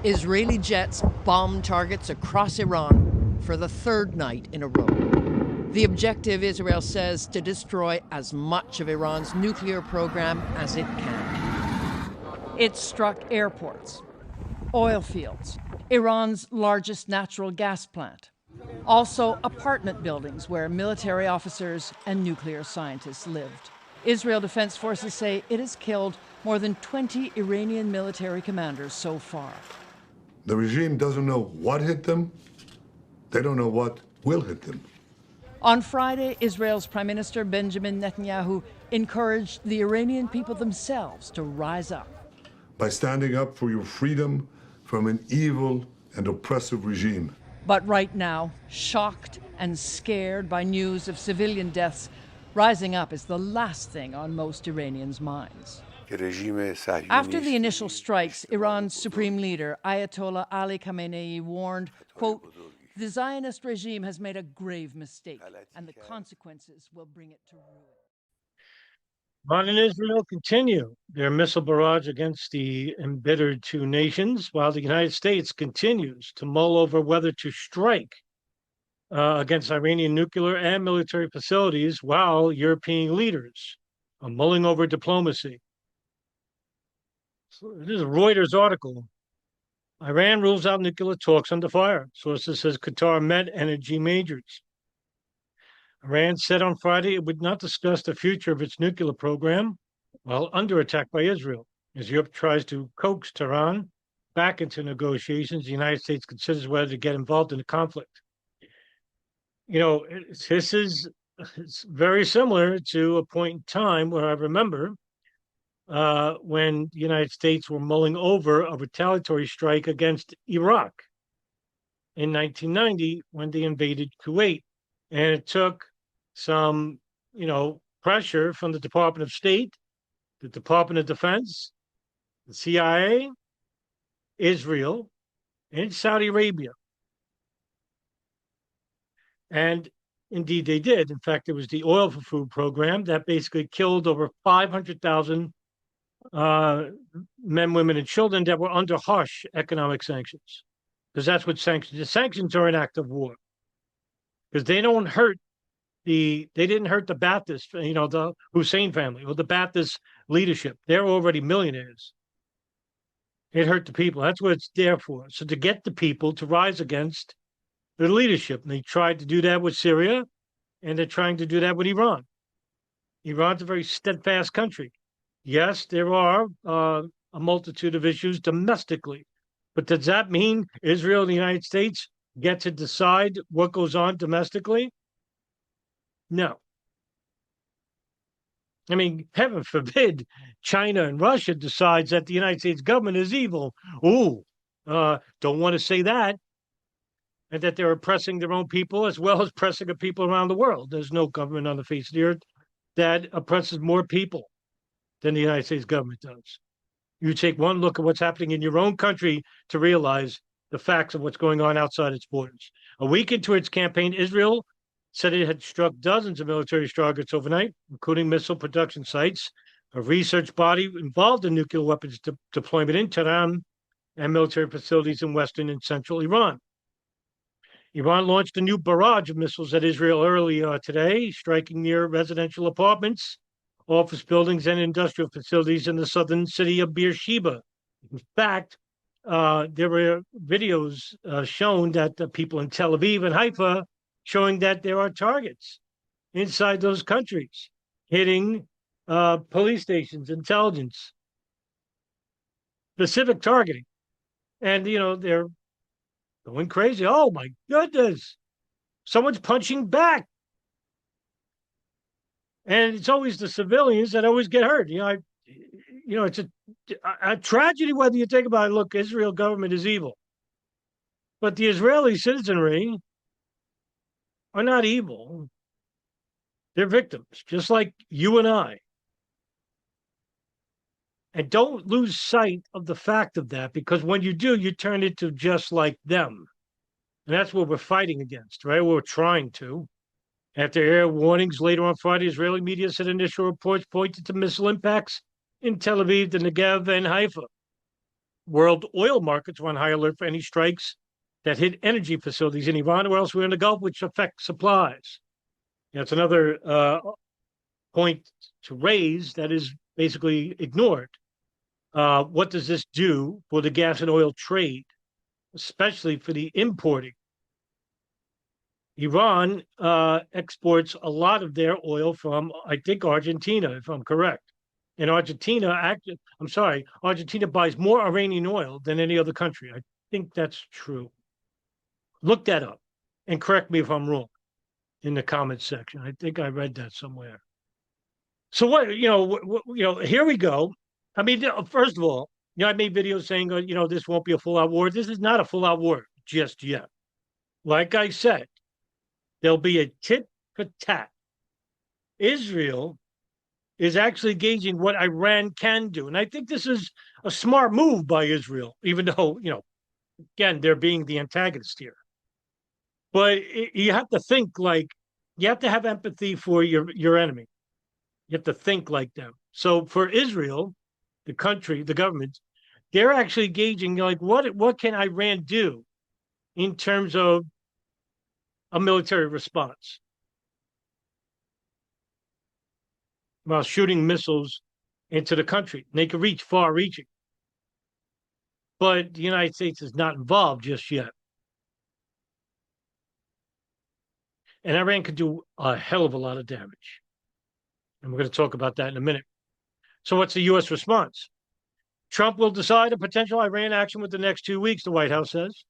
Israeli jets bomb targets across Iran for the third night in a row. The objective, Israel says, to destroy as much of Iran's nuclear program as it can. It struck airports, oil fields, Iran's largest natural gas plant, also apartment buildings where military officers and nuclear scientists lived. Israel Defense Forces say it has killed more than 20 Iranian military commanders so far. The regime doesn't know what hit them. They don't know what will hit them. On Friday, Israel's Prime Minister Benjamin Netanyahu encouraged the Iranian people themselves to rise up. By standing up for your freedom from an evil and oppressive regime. But right now, shocked and scared by news of civilian deaths, rising up is the last thing on most Iranians' minds. After the initial strikes, Iran's supreme leader, Ayatollah Ali Khamenei, warned, quote, "The Zionist regime has made a grave mistake, and the consequences will bring it to ruin." Iran and Israel continue their missile barrage against the embittered two nations, while the United States continues to mull over whether to strike against Iranian nuclear and military facilities, while European leaders are mulling over diplomacy. So this is a Reuters article. Iran rules out nuclear talks under fire. Sources says Qatar met energy majors. Iran said on Friday it would not discuss the future of its nuclear program while under attack by Israel. As Europe tries to coax Tehran back into negotiations, the United States considers whether to get involved in the conflict. You know, it's very similar to a point in time where I remember when the United States were mulling over a retaliatory strike against Iraq in 1990 when they invaded Kuwait. And it took some, pressure from the Department of State, the Department of Defense, the CIA, Israel, and Saudi Arabia. And indeed they did. In fact, it was the Oil for Food program that basically killed over 500,000 men, women, and children that were under harsh economic sanctions. Because that's what the sanctions are an act of war. Because they didn't hurt the Ba'athist, the Hussein family or the Ba'athist leadership. They're already millionaires. It hurt the people. That's what it's there for. So to get the people to rise against the leadership. And they tried to do that with Syria, and they're trying to do that with Iran. Iran's a very steadfast country. Yes, there are a multitude of issues domestically, but does that mean Israel and the United States get to decide what goes on domestically? No. I mean, heaven forbid China and Russia decides that the United States government is evil. Ooh, don't want to say that. And that they're oppressing their own people as well as oppressing the people around the world. There's no government on the face of the earth that oppresses more people than the United States government does. You take one look at what's happening in your own country to realize the facts of what's going on outside its borders. A week into its campaign, Israel said it had struck dozens of military targets overnight, including missile production sites, a research body involved in nuclear weapons deployment in Tehran, and military facilities in western and central Iran. Iran launched a new barrage of missiles at Israel earlier today, striking near residential apartments, office buildings, and industrial facilities in the southern city of Beersheba. In fact, there were videos shown that the people in Tel Aviv and Haifa showing that there are targets inside those countries hitting police stations, intelligence, specific targeting. And, they're going crazy. Oh, my goodness. Someone's punching back. And it's always the civilians that always get hurt. It's a tragedy whether you think about it. Look, Israel government is evil. But the Israeli citizenry are not evil. They're victims, just like you and I. And don't lose sight of the fact of that, because when you do, you turn into just like them. And that's what we're fighting against, right? We're trying to. After air warnings later on Friday, Israeli media said initial reports pointed to missile impacts in Tel Aviv, the Negev, and Haifa. world oil markets were on high alert for any strikes that hit energy facilities in Iran or elsewhere in the Gulf, which affect supplies. That's another point to raise that is basically ignored. What does this do for the gas and oil trade, especially for the importing? Iran exports a lot of their oil from, I think, Argentina, if I'm correct. And Argentina buys more Iranian oil than any other country. I think that's true. Look that up and correct me if I'm wrong in the comments section. I think I read that somewhere. So here we go. I mean, first of all, I made videos saying, this won't be a full-out war. This is not a full-out war just yet. Like I said, there'll be a tit for tat. Israel is actually gauging what Iran can do. And I think this is a smart move by Israel, even though, again, they're being the antagonist here. But you have to think you have to have empathy for your enemy. You have to think like them. So for Israel, the country, the government, they're actually gauging what can Iran do in terms of a military response while shooting missiles into the country. They can reach far-reaching. But the United States is not involved just yet. And Iran could do a hell of a lot of damage. And we're going to talk about that in a minute. So what's the U.S. response? Trump will decide a potential Iran action within the next 2 weeks, the White House says.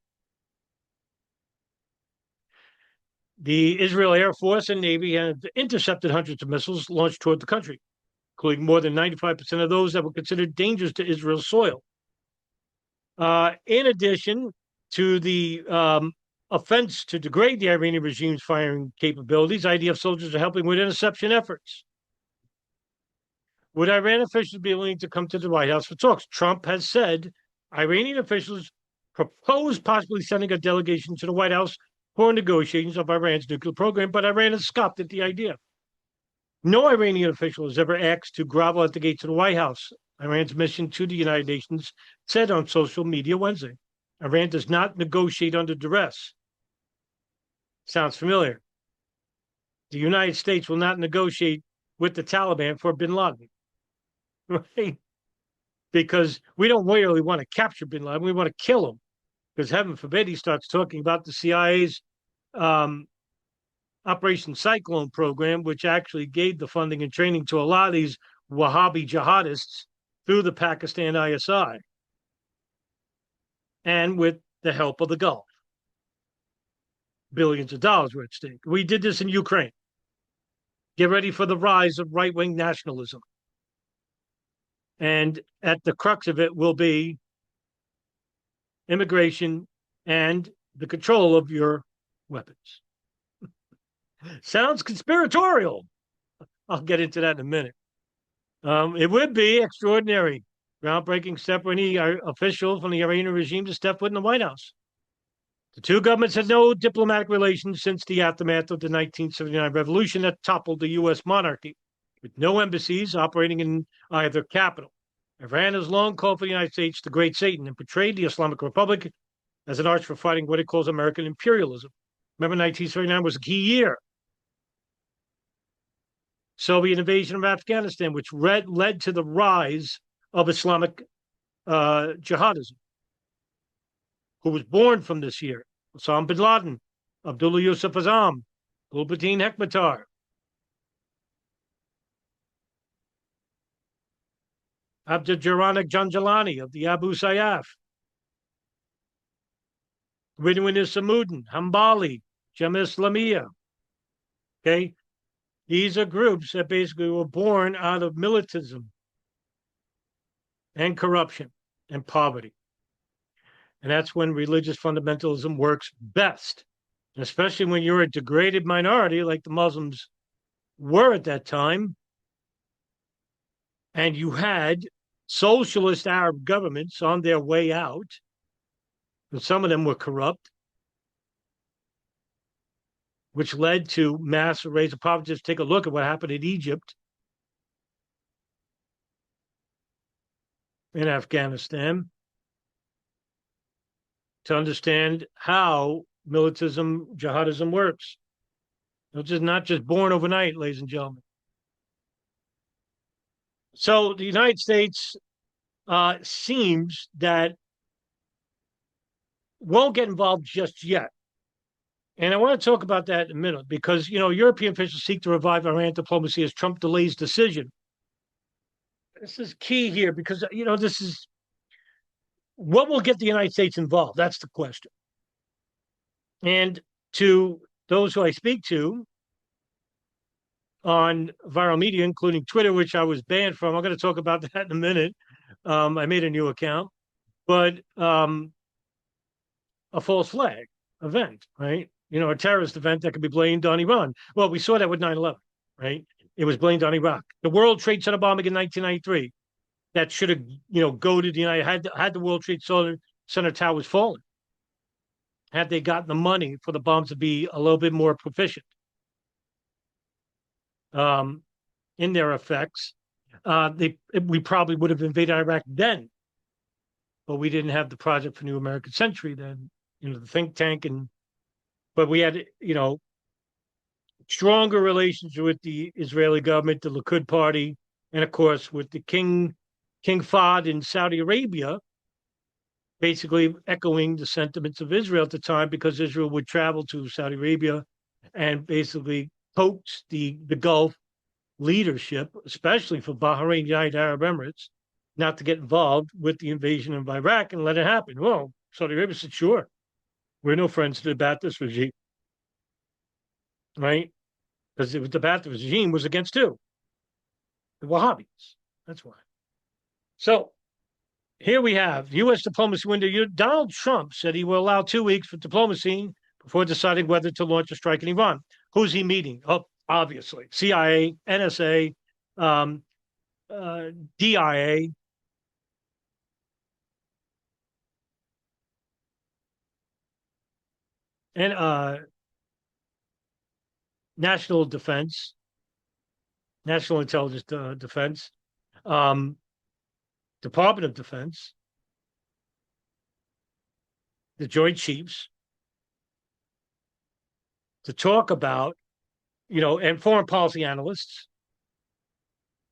The Israel Air Force and Navy have intercepted hundreds of missiles launched toward the country, including more than 95% of those that were considered dangerous to Israel's soil. In addition to the offense to degrade the Iranian regime's firing capabilities, IDF soldiers are helping with interception efforts. Would Iran officials be willing to come to the White House for talks? Trump has said Iranian officials proposed possibly sending a delegation to the White House for negotiations of Iran's nuclear program, but Iran has scoffed at the idea. No Iranian official has ever asked to grovel at the gates of the White House. Iran's mission to the United Nations said on social media Wednesday. Iran does not negotiate under duress. Sounds familiar. The United States will not negotiate with the Taliban for bin Laden, right? Because we don't really want to capture bin Laden. We want to kill him. Because heaven forbid he starts talking about the CIA's Operation Cyclone program, which actually gave the funding and training to a lot of these Wahhabi jihadists through the Pakistan ISI and with the help of the Gulf. Billions of dollars were at stake. We did this in Ukraine. Get ready for the rise of right-wing nationalism. And at the crux of it will be immigration and the control of your weapons. Sounds conspiratorial. I'll get into that in a minute. It would be extraordinary, groundbreaking step for any official from the Iranian regime to step foot in the White House. The two governments had no diplomatic relations since the aftermath of the 1979 revolution that toppled the U.S. monarchy, with no embassies operating in either capital. Iran has long called for the United States the Great Satan and portrayed the Islamic Republic as an arch for fighting what it calls American imperialism. Remember, 1979 was a key year. Soviet invasion of Afghanistan, which led to the rise of Islamic jihadism, who was born from this year. Osama bin Laden, Abdullah Yusuf Azam, Gulbuddin Hekmatyar. Abdurrahman Janjalani of the Abu Sayyaf. Ridwan Samuddin, Hambali, Jemaah Islamiyah. Okay? These are groups that basically were born out of militantism and corruption and poverty. And that's when religious fundamentalism works best, especially when you're a degraded minority like the Muslims were at that time. And you had socialist Arab governments on their way out, and some of them were corrupt, which led to mass arrays of poverty. Just take a look at what happened in Egypt and Afghanistan. to understand how militism, jihadism works. It's just not just born overnight, ladies and gentlemen. So the United States seems that won't get involved just yet. And I want to talk about that in a minute because, European officials seek to revive Iran diplomacy as Trump delays decision. This is key here because, this is what will get the United States involved. That's the question. And to those who I speak to on viral media, including Twitter, which I was banned from, I'm going to talk about that in a minute. I made a new account, but a false flag event, right? A terrorist event that could be blamed on Iran. Well, we saw that with 9/11, right? It was blamed on Iraq. The World Trade Center bombing in 1993, that should have, goaded the United, had the World Trade Center towers fallen, had they gotten the money for the bombs to be a little bit more proficient in their effects, we probably would have invaded Iraq then, but we didn't have the Project for New American Century then, the think tank, but we had, stronger relations with the Israeli government, the Likud party, and of course with the King Fahd in Saudi Arabia, basically echoing the sentiments of Israel at the time, because Israel would travel to Saudi Arabia and basically coax the Gulf leadership, especially for Bahrain, United Arab Emirates, not to get involved with the invasion of Iraq and let it happen. Well, Saudi Arabia said, sure, we're no friends to the Ba'athist regime, right? Because the Ba'athist regime was against who? The Wahhabis. That's why. So here we have U.S. diplomacy window. Donald Trump said he will allow 2 weeks for diplomacy before deciding whether to launch a strike in Iran. Who's he meeting? Oh, obviously, CIA, NSA, DIA. And National Defense, National Intelligence Defense, Department of Defense, the Joint Chiefs, to talk about, and foreign policy analysts,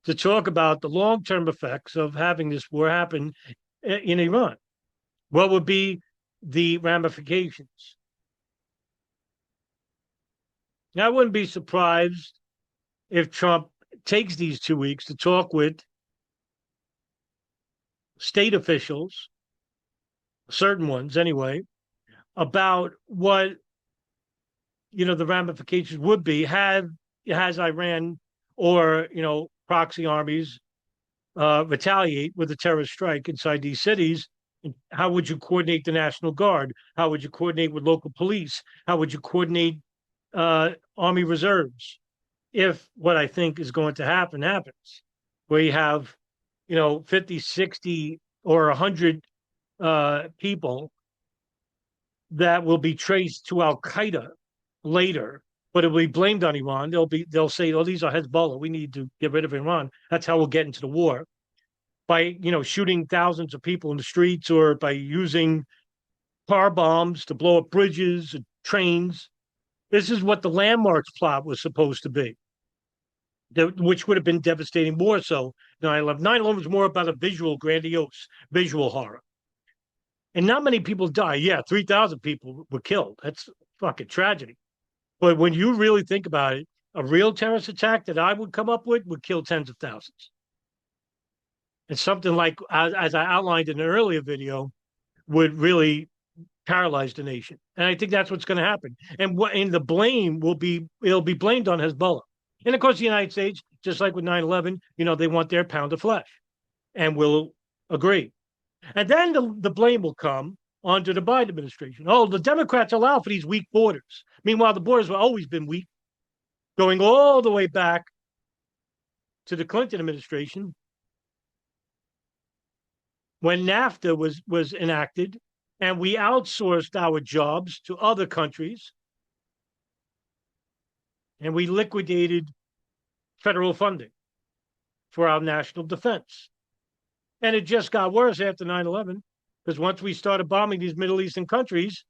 to talk about the long-term effects of having this war happen in Iran. What would be the ramifications? Now, I wouldn't be surprised if Trump takes these 2 weeks to talk with state officials, certain ones anyway, about what the ramifications would be has Iran or proxy armies retaliate with a terrorist strike inside these cities. How would you coordinate the National Guard? How would you coordinate with local police? How would you coordinate Army reserves if what I think is going to happen happens, where you have 50, 60, or 100 people that will be traced to Al Qaeda later, but it will be blamed on Iran. They'll say, oh, these are Hezbollah. We need to get rid of Iran. That's how we'll get into the war, by shooting thousands of people in the streets, or by using car bombs to blow up bridges and trains. This is what the landmarks plot was supposed to be, which would have been devastating more so than 9/11. 9/11 was more about a grandiose visual horror. And not many people die. Yeah, 3,000 people were killed. That's fucking tragedy. But when you really think about it, a real terrorist attack that I would come up with would kill tens of thousands. And something like, as I outlined in an earlier video, would really paralyze the nation. And I think that's what's going to happen. And the blame it'll be blamed on Hezbollah. And of course, the United States, just like with 9/11, they want their pound of flesh, and will agree. And then the blame will come onto the Biden administration. Oh, the Democrats allow for these weak borders. Meanwhile, the borders have always been weak, going all the way back to the Clinton administration, when NAFTA was enacted, and we outsourced our jobs to other countries, and we liquidated federal funding for our national defense. And it just got worse after 9/11. Because once we started bombing these Middle Eastern countries,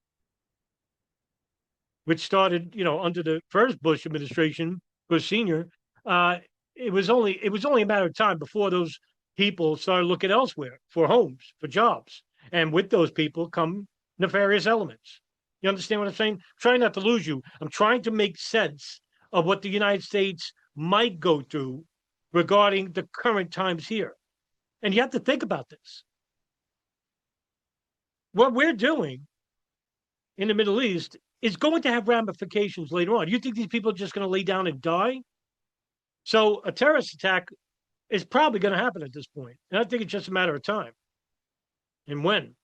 which started, under the first Bush administration, Bush Senior, uh, it was only a matter of time before those people started looking elsewhere for homes, for jobs, and with those people come nefarious elements. You understand what I'm saying? I'm trying not to lose you. I'm trying to make sense of what the United States might go through regarding the current times here, and you have to think about this. What we're doing in the Middle East is going to have ramifications later on. You think these people are just going to lay down and die? So a terrorist attack is probably going to happen at this point. And I think it's just a matter of time. And when?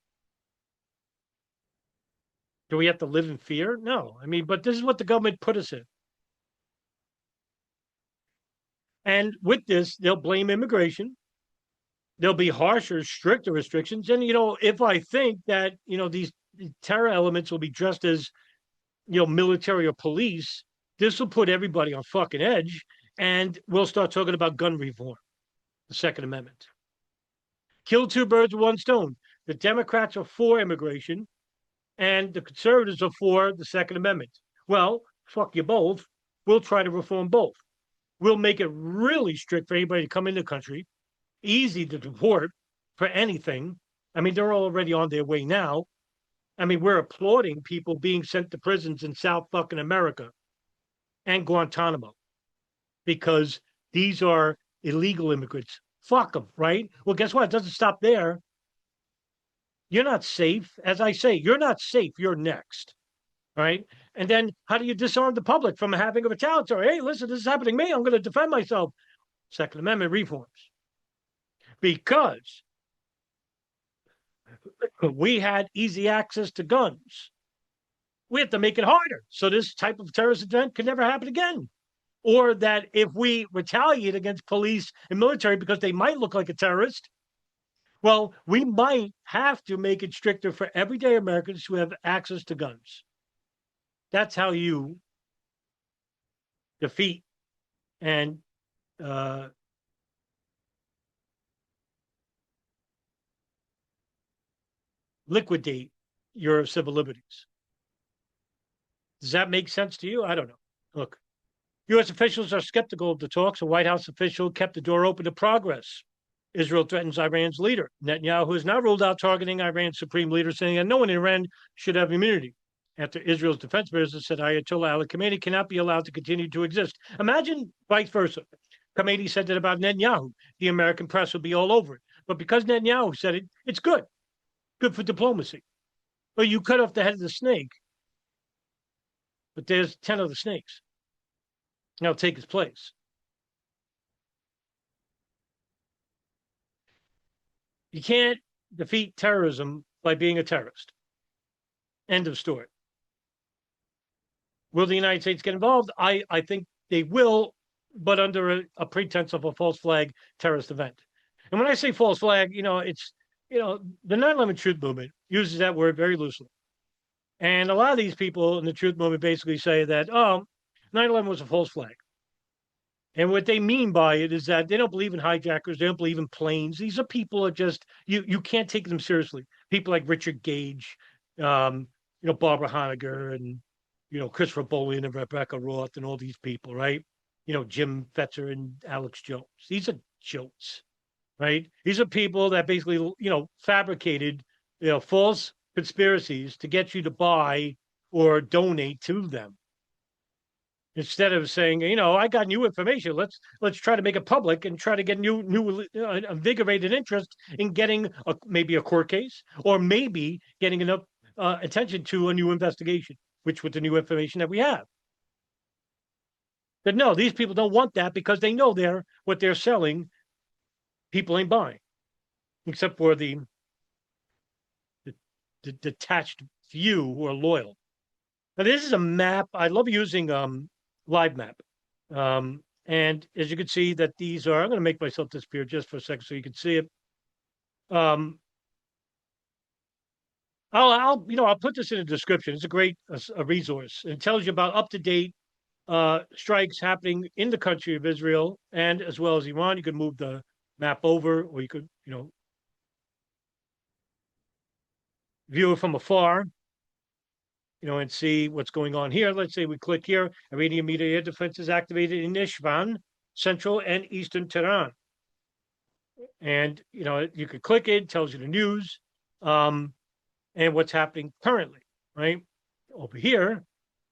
Do we have to live in fear? No. I mean, but this is what the government put us in. And with this, they'll blame immigration. There'll be harsher, stricter restrictions. And, if I think that, these terror elements will be dressed as, military or police, this will put everybody on fucking edge. And we'll start talking about gun reform, the Second Amendment. Kill two birds with one stone. The Democrats are for immigration, and the conservatives are for the Second Amendment. Well, fuck you both. We'll try to reform both. We'll make it really strict for anybody to come in the country, easy to deport for anything. I mean, they're already on their way now. I mean, we're applauding people being sent to prisons in South fucking America and Guantanamo because these are illegal immigrants. Fuck them, right? Well, guess what? It doesn't stop there. You're not safe. As I say, you're not safe. You're next, right? And then how do you disarm the public from having a retaliatory? Hey, listen, this is happening to me. I'm going to defend myself. Second Amendment reforms. Because we had easy access to guns. We have to make it harder so this type of terrorist event can never happen again. Or that if we retaliate against police and military because they might look like a terrorist, well, we might have to make it stricter for everyday Americans who have access to guns. That's how you defeat and liquidate your civil liberties. Does that make sense to you? I don't know. Look, U.S. officials are skeptical of the talks. A White House official kept the door open to progress. Israel threatens Iran's leader. Netanyahu has now ruled out targeting Iran's supreme leader, saying that no one in Iran should have immunity. After Israel's defense minister said Ayatollah Ali Khamenei cannot be allowed to continue to exist. Imagine vice versa. Khamenei said that about Netanyahu. The American press would be all over it. But because Netanyahu said it, it's good. Good for diplomacy. Well, you cut off the head of the snake, but there's 10 other snakes. Now take his place. You can't defeat terrorism by being a terrorist. End of story. Will the United States get involved? I think they will, but under a pretense of a false flag terrorist event. And when I say false flag, it's, the 9/11 Truth Movement uses that word very loosely. And a lot of these people in the Truth Movement basically say that, 9/11 was a false flag. And what they mean by it is that they don't believe in hijackers. They don't believe in planes. These are people that just, you can't take them seriously. People like Richard Gage, Barbara Honegger and, Christopher Bolin and Rebecca Roth and all these people, right? Jim Fetzer and Alex Jones. These are jokes, right? These are people that basically, fabricated, false conspiracies to get you to buy or donate to them. Instead of saying, I got new information, let's try to make it public and try to get new invigorated interest in getting maybe a court case or maybe getting enough attention to a new investigation, which with the new information that we have. But no, these people don't want that because they know what they're selling, people ain't buying, except for the detached few who are loyal. Now, this is a map. I love using Live Map. And as you can see that these are, I'm going to make myself disappear just for a second so you can see it. I'll put this in the description. It's a great a resource. It tells you about up-to-date strikes happening in the country of Israel and as well as Iran. You can move the map over, or you could, view it from afar, and see what's going on here. Let's say we click here. Iranian media air defenses activated in Isfahan, central and eastern Tehran. And, you could click it, tells you the news and what's happening currently, right? Over here,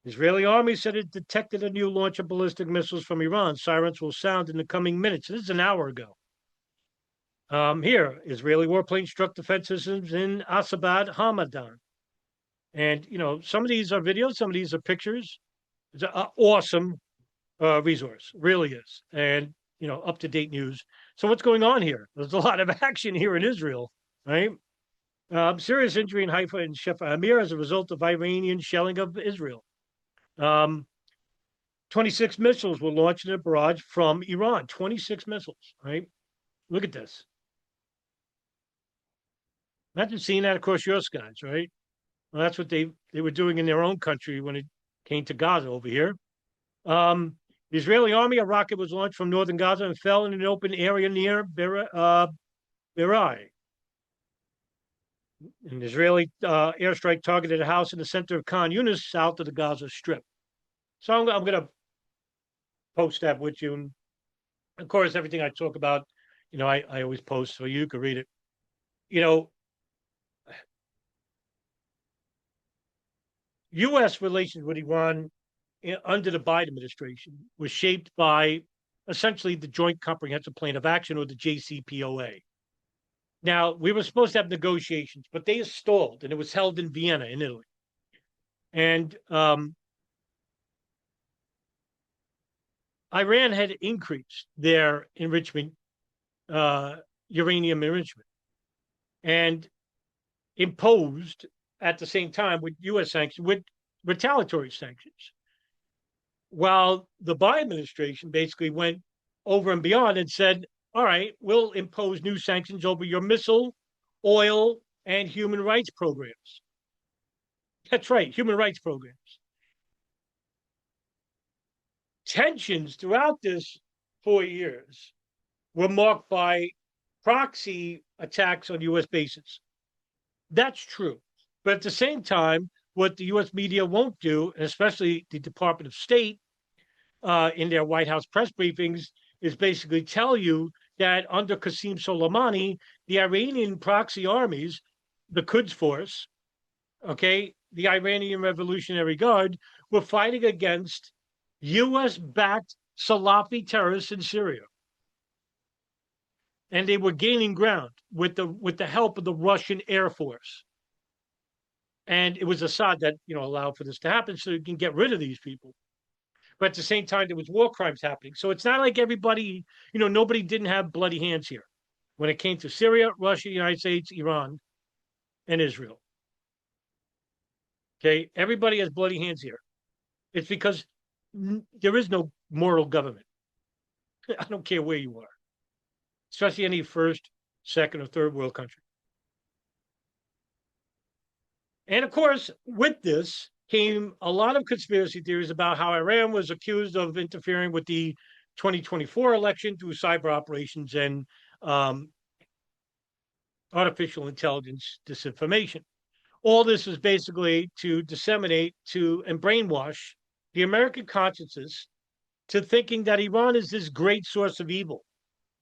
Israeli army said it detected a new launch of ballistic missiles from Iran. Sirens will sound in the coming minutes. This is an hour ago. Here, Israeli warplane struck defense systems in Asabad, Hamadan. And, some of these are videos, some of these are pictures. It's an awesome resource, really is. And, up-to-date news. So what's going on here? There's a lot of action here in Israel, right? Serious injury in Haifa and Shefa Amir as a result of Iranian shelling of Israel. 26 missiles were launched in a barrage from Iran. 26 missiles, right? Look at this. Imagine seeing that across your skies, right? Well, that's what they were doing in their own country when it came to Gaza over here. The Israeli army, a rocket was launched from northern Gaza and fell in an open area near Berai. An Israeli airstrike targeted a house in the center of Khan Yunis, south of the Gaza Strip. So I'm going to post that with you. And of course, everything I talk about, I always post so you can read it. U.S. relations with Iran under the Biden administration was shaped by essentially the Joint Comprehensive Plan of Action, or the JCPOA. Now, we were supposed to have negotiations, but they stalled, and it was held in Vienna, in Italy. And Iran had increased their enrichment, uranium enrichment, and imposed at the same time with U.S. sanctions, with retaliatory sanctions. While the Biden administration basically went over and beyond and said, all right, we'll impose new sanctions over your missile, oil, and human rights programs. That's right, human rights programs. Tensions throughout this 4 years were marked by proxy attacks on U.S. bases. That's true. But at the same time, what the U.S. media won't do, and especially the Department of State in their White House press briefings, is basically tell you that under Qasem Soleimani, the Iranian proxy armies, the Quds Force, the Iranian Revolutionary Guard, were fighting against U.S.-backed Salafi terrorists in Syria. And they were gaining ground with the help of the Russian Air Force. And it was Assad that, allowed for this to happen so you can get rid of these people. But at the same time, there was war crimes happening. So it's not like everybody, nobody didn't have bloody hands here when it came to Syria, Russia, United States, Iran, and Israel. Okay, everybody has bloody hands here. It's because there is no moral government. I don't care where you are, especially any first, second, or third world country. And of course, with this came a lot of conspiracy theories about how Iran was accused of interfering with the 2024 election through cyber operations and artificial intelligence disinformation. All this was basically to disseminate and brainwash the American consciences to thinking that Iran is this great source of evil,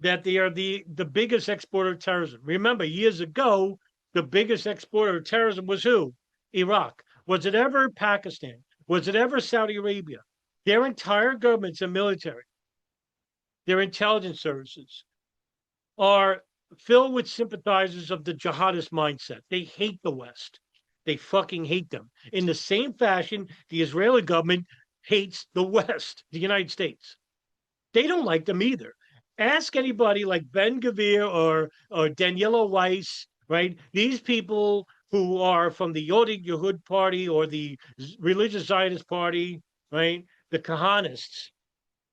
that they are the biggest exporter of terrorism. Remember, years ago, the biggest exporter of terrorism was who? Iraq. Was it ever Pakistan? Was it ever Saudi Arabia? Their entire governments and military, their intelligence services, are filled with sympathizers of the jihadist mindset. They hate the West. They fucking hate them. In the same fashion, the Israeli government hates the West, the United States. They don't like them either. Ask anybody like Ben Gvir or Daniela Weiss, right? These people who are from the Yodig Yehud party or the religious Zionist party, right? The Kahanists.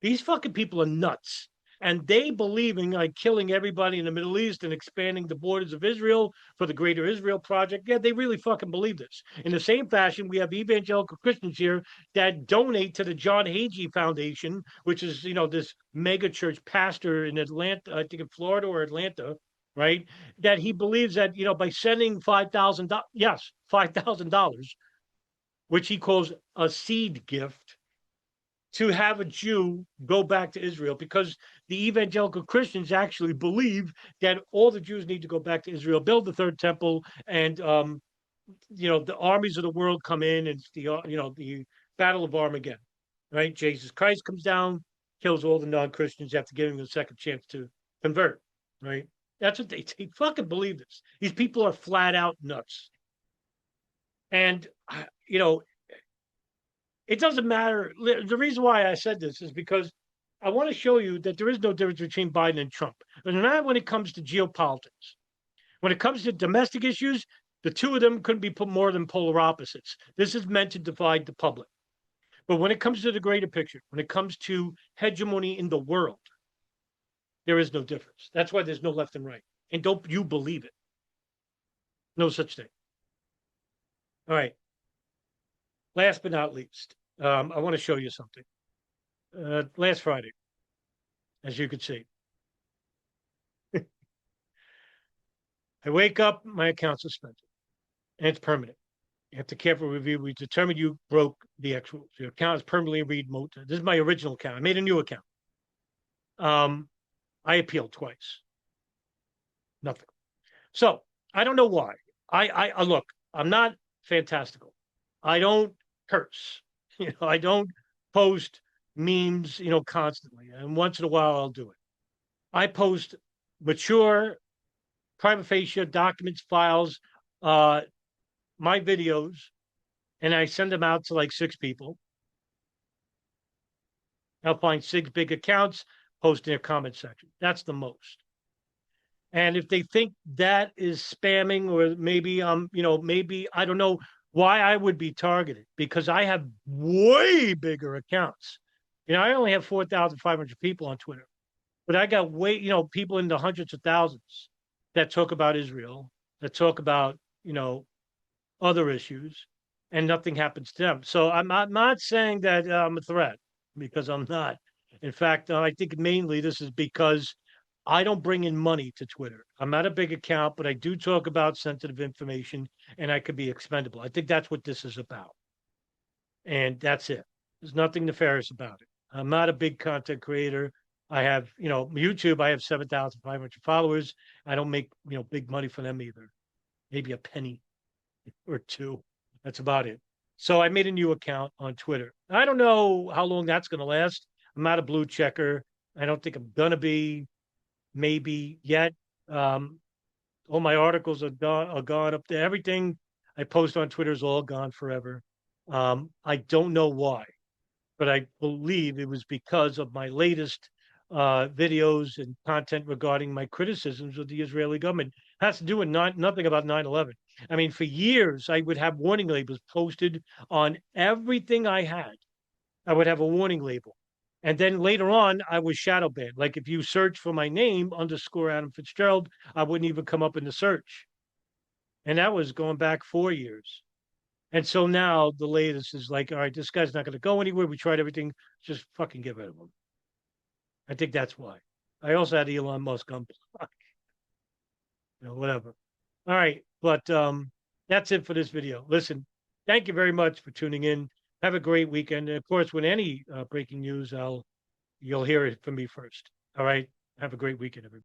These fucking people are nuts. And they believe in like killing everybody in the Middle East and expanding the borders of Israel for the Greater Israel Project. Yeah, they really fucking believe this. In the same fashion, we have evangelical Christians here that donate to the John Hagee Foundation, which is, this mega church pastor in Atlanta, I think in Florida or Atlanta, right? That he believes that, by sending $5,000, yes, $5,000, which he calls a seed gift, to have a Jew go back to Israel, because the evangelical Christians actually believe that all the Jews need to go back to Israel, build the third temple, and the armies of the world come in, and the Battle of Armageddon, right? Jesus Christ comes down, kills all the non-Christians after giving them a second chance to convert, right? That's what they fucking believe this. These people are flat out nuts. And, it doesn't matter. The reason why I said this is because I want to show you that there is no difference between Biden and Trump. And not when it comes to geopolitics. When it comes to domestic issues, the two of them couldn't be put more than polar opposites. This is meant to divide the public. But when it comes to the greater picture, when it comes to hegemony in the world, there is no difference. That's why there's no left and right. And don't you believe it? No such thing. All right. Last but not least, I want to show you something. Last Friday, as you could see, I wake up, my account's suspended, and it's permanent. After careful review, we determined you broke the X rules. Your account is permanently removed. This is my original account. I made a new account. I appealed twice. Nothing. So I don't know why. I look, I'm not fantastical. I don't curse. I don't post memes, constantly. And once in a while I'll do it. I post mature, prima facie documents, files, my videos, and I send them out to like 6 people. I'll find 6 big accounts, post in their comment section. That's the most. And if they think that is spamming, or maybe maybe I don't know why I would be targeted, because I have way bigger accounts. I only have 4,500 people on Twitter, but I got people in the hundreds of thousands that talk about Israel, that talk about, other issues, and nothing happens to them. So I'm not saying that I'm a threat, because I'm not. In fact, I think mainly this is because I don't bring in money to Twitter. I'm not a big account, but I do talk about sensitive information, and I could be expendable. I think that's what this is about. And that's it. There's nothing nefarious about it. I'm not a big content creator. I have, YouTube, I have 7,500 followers. I don't make, big money for them either. Maybe a penny or 2. That's about it. So I made a new account on Twitter. I don't know how long that's going to last. I'm not a blue checker. I don't think I'm going to be, maybe yet. All my articles are gone up there. Everything I post on Twitter is all gone forever. I don't know why, but I believe it was because of my latest videos and content regarding my criticisms of the Israeli government. It has to do with nothing about 9/11. I mean, for years, I would have warning labels posted on everything I had. I would have a warning label. And then later on, I was shadow banned. Like if you search for my name, _Adam Fitzgerald, I wouldn't even come up in the search. And that was going back 4 years. And so now the latest is like, all right, this guy's not going to go anywhere. We tried everything. Just fucking get rid of him. I think that's why. I also had Elon Musk on block. Whatever. All right. But that's it for this video. Listen, thank you very much for tuning in. Have a great weekend. And of course, with any breaking news, you'll hear it from me first. All right. Have a great weekend, everybody.